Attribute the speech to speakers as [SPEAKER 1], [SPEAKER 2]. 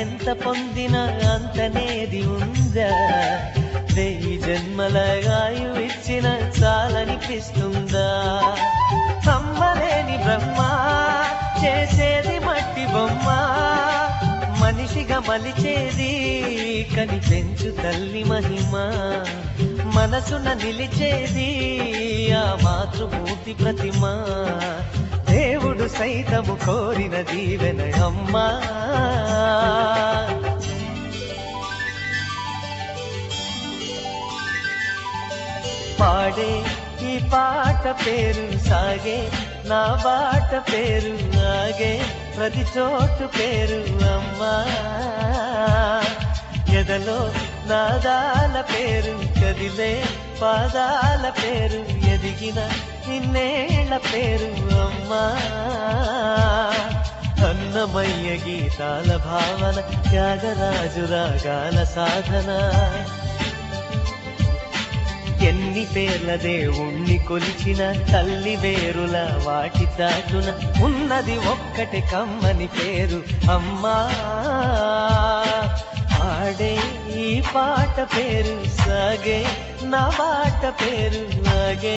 [SPEAKER 1] ఎంత పొందినా అంతనేది ఉందా? 1000 జన్మల ఆయువు ఇచ్చిన చాలనిపిస్తుందా? అమ్మలేని బ్రహ్మ చేసేది మట్టి బొమ్మ, మనిషిగా మలిచేది కనిపెంచు తల్లి మహిమ. మనసున నిలిచేది ఆ మాతృమూర్తి ప్రతిమ. దేవుడు సైతము కోరిన దీవెన అమ్మా. పాడే ఈ పాట పేరు సాగే, నా బాట పేరు ఆగే, ప్రతి చోటు పేరు అమ్మా. ఎదలో నాదాల పేరు కదిలే పాదాల పేరు, ఎదిగిన ఇన్నేళ్ల పేరు అమ్మా. అన్నమయ్య గీతాల భావన, త్యాగరాజు రాగాల సాధన. ఎన్ని పేర్ల దేవుణ్ణి కొలిచిన తల్లి వేరుల వాటి చాటున ఉన్నది ఒక్కటి కమ్మని పేరు అమ్మా. ఆడే ఈ పాట పేరు సాగే, నా బాట పేరు ఆగే.